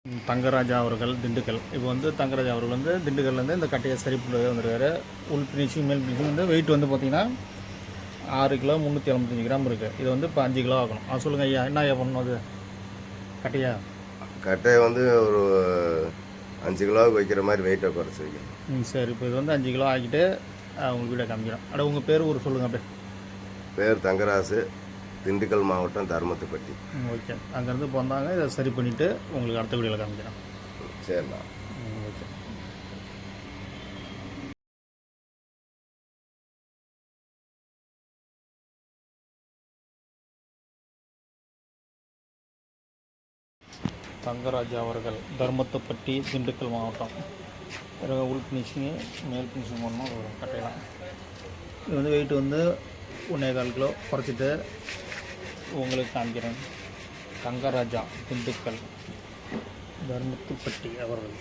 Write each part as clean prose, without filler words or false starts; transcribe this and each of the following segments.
தங்கராஜா அவர்கள் திண்டுக்கல். இப்போ வந்து தங்கராஜா அவர்கள் வந்து திண்டுக்கல்லேருந்து இந்த கட்டையை சரி பண்ண வந்துருக்காரு. உள் ஃபினிஷிங் மேல் ஃபினிஷிங் வந்து வெயிட் வந்து பார்த்திங்கன்னா 6 கிலோ 375 கிராம் இருக்குது. இது வந்து இப்போ 5 கிலோ ஆகணும். சொல்லுங்கள் ஐயா, என்ன ஐயா பண்ணணும் அது கட்டையா? கட்டையை வந்து ஒரு 5 கிலோவுக்கு வைக்கிற மாதிரி வெயிட்டை குறைச்சி வைக்கணும். சரி, இப்போ இது வந்து 5 கிலோ ஆக்கிட்டு உங்களுக்கு வீடியோ காமிக்கிறோம். அட உங்கள் பேர் ஒரு சொல்லுங்கள் அப்படியே. பேர் தங்கராசு, திண்டுக்கல் மாவட்டம் தர்மத்துப்பட்டி. ஓகே, அங்கேருந்து இப்போ வந்தாங்க. இதை சரி பண்ணிவிட்டு உங்களுக்கு அடுத்த வீடியோவில் காமிக்கிறோம். சரிண்ணா. ஓகே. தங்கராஜா அவர்கள் தர்மத்துப்பட்டி, திண்டுக்கல் மாவட்டம். உள் ஃபினிஷிங்கு மேல் ஃபினிஷிங் பண்ணணும். ஒரு கட்டையெல்லாம் இது வந்து வெயிட் வந்து 1.25 கிலோ குறைச்சிட்டு உங்களுக்கு காமிக்கிறேன். தங்கராஜா திண்டுக்கல் தர்மத்துப்பட்டி அவர்கள்.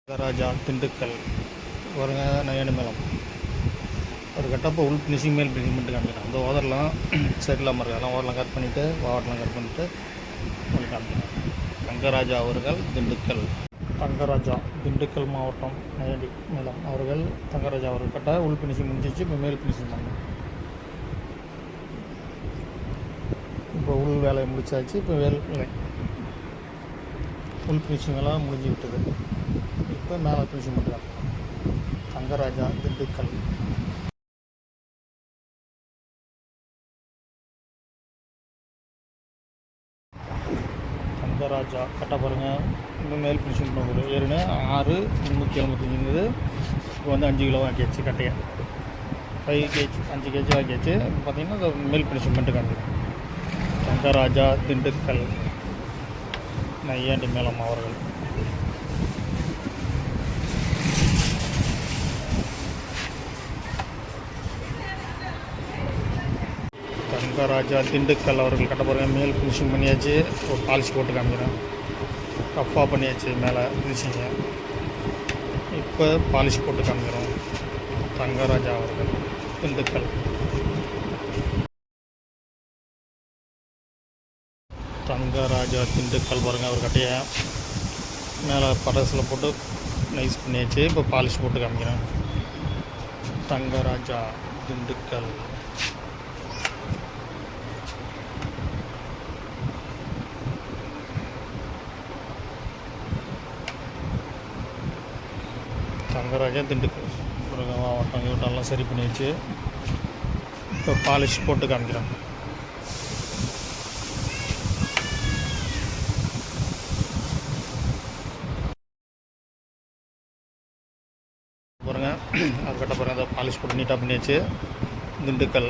தங்கராஜா திண்டுக்கல் பாருங்க. நயனு மேளம் ஒரு கட்டப்போ உள் ஃபினிஷிங் மேல் ஃபினிஷிங் மட்டும் காமிக்கிறேன். அந்த ஓதரெலாம் சரியில்லாமல் இருக்குது. அதெல்லாம் ஓதரெலாம் கட் பண்ணிவிட்டு வாட்டெலாம் கட் பண்ணிவிட்டு உங்களுக்கு காமிக்கிறேன். தங்கராஜா அவர்கள் திண்டுக்கல். தங்கராஜா திண்டுக்கல் மாவட்டம் நயடி மேளம் அவர்கள். தங்கராஜா அவர்கள் கட்ட உள் ஃபினிஷிங் முடிஞ்சிச்சு. இப்போ மேல் ஃபினிஷிங் பண்ணணும். இப்போ உள் வேலையை முடிச்சாச்சு. இப்போ வேலை உள் ஃபினிஷிங் எல்லாம் முடிஞ்சு விட்டது. இப்போ மேலே ஃபினிஷிங் மட்டும் தான். தங்கராஜா திண்டுக்கல். தங்கராஜா கட்ட பாருங்கள். இன்னும் மேல் ஃபினிஷிங் பண்ணுறது ஏறுன்னு 6 375 இருந்தது. இப்போ வந்து 5 கிலோ ஆக்கியாச்சு. கட்டையை 5 கேஜி 5 கேஜி ஆக்கியாச்சு. இப்போ பார்த்திங்கன்னா மேல் ஃபினிஷிங் பண்ணிட்டு காமிக்கிறேன். தங்கராஜா திண்டுக்கல் நையாண்டி மேளம் அவர்கள். தங்கராஜா திண்டுக்கல் அவர்கள் கட்ட பாருங்கள். மேல் ஃபினிஷிங் பண்ணியாச்சு. ஒரு பாலிஷ் போட்டு காமிக்கிறேன். ரஃப்பாக பண்ணியாச்சு மேலே ஃபினிஷிங்கு. இப்போ பாலிஷ் போட்டு காமிக்கிறோம். தங்கராஜா அவர்கள் திண்டுக்கல். தங்கராஜா திண்டுக்கல் பாருங்கள். அவர் கட்டையை மேலே படசில் போட்டு நைஸ் பண்ணியாச்சு. இப்போ பாலிஷ் போட்டு காமிக்கிறேன். தங்கராஜா திண்டுக்கல். தங்கராஜா திண்டுக்கல் மாவட்டம் இவட்டெல்லாம் சரி பண்ணி வச்சு இப்போ பாலிஷ் போட்டு காமிக்கிறேன். பாருங்கள். அது கட்ட பாருங்கள். அதை பாலிஷ் போட்டு நீட்டாக பண்ணியாச்சு. திண்டுக்கல்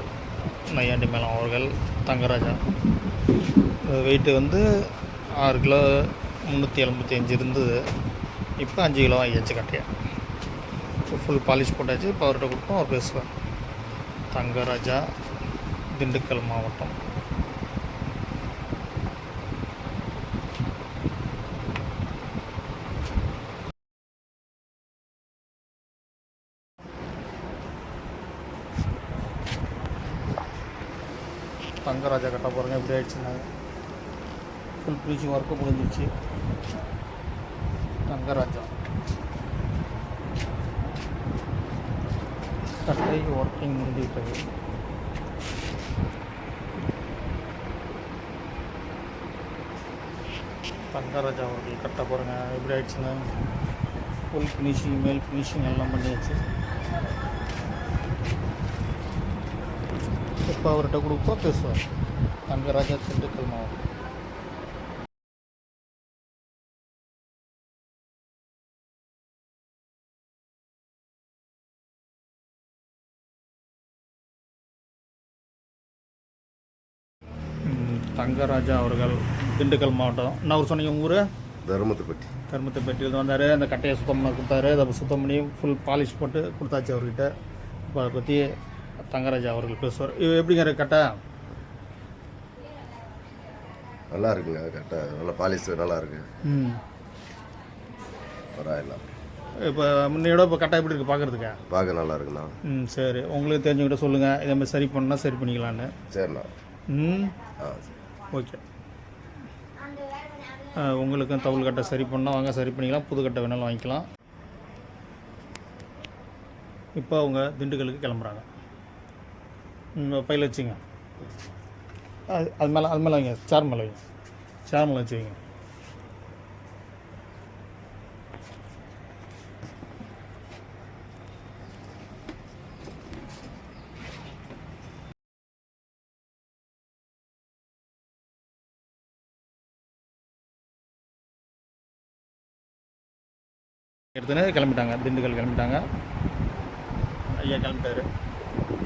நையாண்டி மேளம் அவர்கள். தங்கராஜா வெயிட்டு வந்து 6 கிலோ 375 இருந்தது. இப்போ 5 கிலோ ஆகியாச்சு கட்டையா. ஃபுல் பாலிஷ் போட்டாச்சு. இப்போ அவர்கிட்ட கொடுப்போம், அவர் பேசுவார். தங்கராஜா திண்டுக்கல் மாவட்டம். தங்கராஜா கட்ட போகிறேங்க. எப்படி ஆயிடுச்சுன்னா ஃபுல் ஃபினிஷிங் ஒர்க்கு முடிஞ்சிச்சு. தங்கராஜா கட்டை ஒர்க்கிங் முடிந்துவிட்டது. தங்கராஜா அவர்கள் கட்ட போகிறேங்க. எப்படி ஆயிடுச்சுன்னா ஃபுல் ஃபினிஷிங் மேல் ஃபினிஷிங் எல்லாம் பண்ணியாச்சு. இப்போ அவர்கிட்ட கொடுப்பா பேசுவார். தங்கராஜா திண்டுக்கல் மாவட்டம். தங்கராஜா அவர்கள் திண்டுக்கல் மாவட்டம். என்ன ஊர் சொன்னீங்க உங்கள் ஊர்? தர்மத்துப்பட்டி. தர்மத்துப்பட்டியில் வந்தார். அந்த கட்டையை சுத்தம் பண்ண கொடுத்தாரு. அதை சுத்தம் பண்ணி ஃபுல் பாலிஷ் போட்டு கொடுத்தாச்சு அவர்கிட்ட. இப்போ அதை பற்றி தங்கராஜா அவர்கள் பேசுவார். இது எப்படிங்கிற கட்டை? நல்லா இருக்குங்க. கட்டை நல்லா பாலிஷ் நல்லா இருக்கு. பரவாயில்ல. இப்போ முன்னையோட இப்போ கரெக்டாக எப்படி இருக்குது பார்க்குறதுக்கு? பார்க்க நல்லா இருக்குண்ணா. ம் சரி, உங்களுக்கு தெரிஞ்சவங்கிட்ட சொல்லுங்கள், இதே மாதிரி சரி பண்ணால் சரி பண்ணிக்கலான்னு. சரிண்ணா. ம் ஆ ஓகே. உங்களுக்கும் தவுள் கட்டை சரி பண்ணால் வாங்க, சரி பண்ணிக்கலாம். புது கட்டை வேணாலும் வாங்கிக்கலாம். இப்போ அவங்க திண்டுக்கலுக்கு கிளம்புறாங்க. பையில் வச்சுங்க. அது மேலே வைங்க, சேர் மேலே வைங்க, சேர் மேலே வச்சு வைங்க. எடுத்துன்னு கிளம்பிட்டாங்க, திண்டுக்கல் கிளம்பிட்டாங்க. ஐயா கிளம்பிட்டாரு.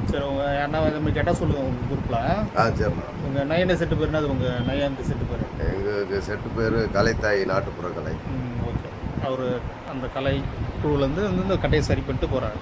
சரி, உங்கள் யாருன்னா இந்த மாதிரி கேட்டால் சொல்லுங்கள் உங்கள் குரூப்பில். ஆ சரிண்ணா. உங்கள் நையாண்டி செட்டு பேருனா அது உங்கள் நையாண்டி செட்டு பேர்? எங்களுக்கு செட்டு பேர் கலைத்தாய் நாட்டுப்புற கலை. ஓகே. அவர் அந்த கலை குழுவிலேருந்து வந்து இந்த கட்டையை சரி பண்ணிட்டு போகிறாரு.